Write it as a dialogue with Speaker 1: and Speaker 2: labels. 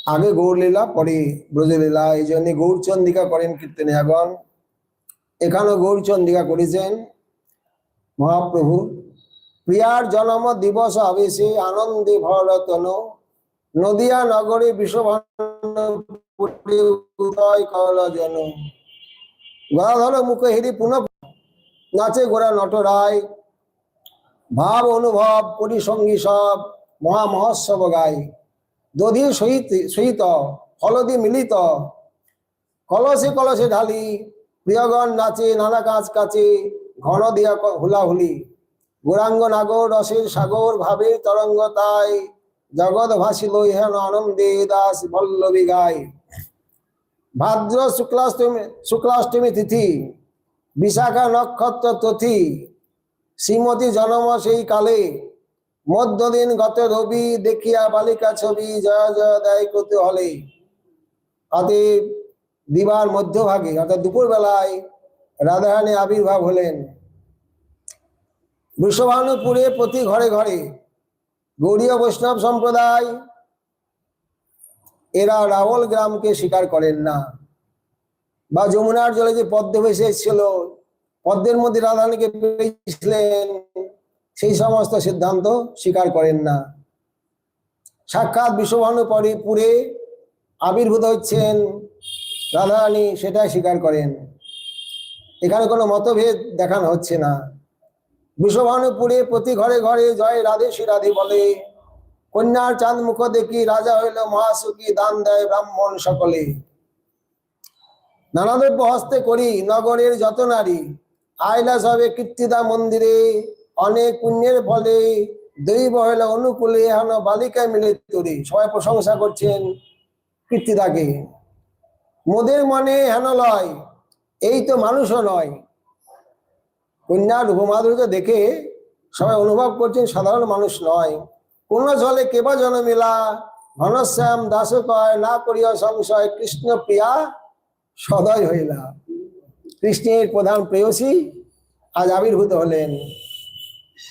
Speaker 1: আগে গৌরলীলা পরে ব্রজলীলা, এই জন্য গৌরচন্দিকা করেন কীর্তনিয়াগণ। এখানেও গৌরচন্দিকা করেছেন মহাপ্রভু। প্রিয়ার জন্ম দিবস আবেশে আনন্দে ভরতন, নদিয়া নগরে উদয় কল জন। গদাধর মুখে হেরি পুনঃ নাচে গোরা নটরায়, ভাব অনুভব করি সঙ্গী সব মহা মহোৎসব গায়। দধি সহিত হলদি মিলিত, কলসে কলসে ঢালি, প্রিয়গণ নাচে নানা কাজ কাছে, ঘন দিয়া হুলাহুলি। গৌরাঙ্গ নাগর রসের সাগর ভাবে তরঙ্গ তাই, জগৎ ভাসিল হেন আনন্দে দাস বল্লভী গায়। ভাদ্র শুক্লাষ্টমী তিথি, বিশাখা নক্ষত্র তথি, শ্রীমতী জনম সেই কালে, মধ্যদিন গত রবি, দেখিয়া বালিকা ছবি, জয় জয় দেয় কৌতূহলে। অতএব দিবার মধ্যভাগে অর্থাৎ দুপুর বেলায় রাধারানী আবির্ভাব হলেন। বৃষভানুপুরে প্রতি ঘরে ঘরে গৌড়ীয় বৈষ্ণব সম্প্রদায় এরা রাওয়াল গ্রামকে স্বীকার করেন না, বা যমুনার জলে যে পদ্ম ভেসে এসেছিল, পদ্মের মধ্যে রাধারানীকে পেয়েছিলেন, সেই সমস্ত সিদ্ধান্ত স্বীকার করেন না। সাক্ষাৎ বৃষভানুপুরে আবির্ভূত হচ্ছেন রাধারানী, সেটাই স্বীকার করেন। এখানে কোনো মতভেদ দেখানো হচ্ছে না। বৃষভানুপুরে প্রতি ঘরে ঘরে জয় রাধে শ্রী রাধে বলে, কন্যার চাঁদ মুখ দেখি রাজা হইল মহাসুখী, দান দেয় ব্রাহ্মণ সকলে। নানাদ্রব্য হস্তে করি নগরের যত নারী, আইলা সবে কীর্তিদা মন্দিরে, অনেক পুণ্যের ফলে দৈব হইল অনুকূলে, হেন বালিকায় মিলে তরি। সবাই প্রশংসা করছেন কীর্তিদাকে। মোদের মনে হেন লয়, এই তো মানুষও নয়। কন্যার রূপমাধুর্য দেখে সবাই অনুভব করছেন সাধারণ মানুষ নয়। কোন জলে কেবা জনমিলা, ঘনশ্যাম দাস কয় না করিয়া সংশয়, কৃষ্ণ প্রিয়া সদয় হইলা। কৃষ্ণের প্রধান প্রেয়সী আজ আবির্ভূত হলেন।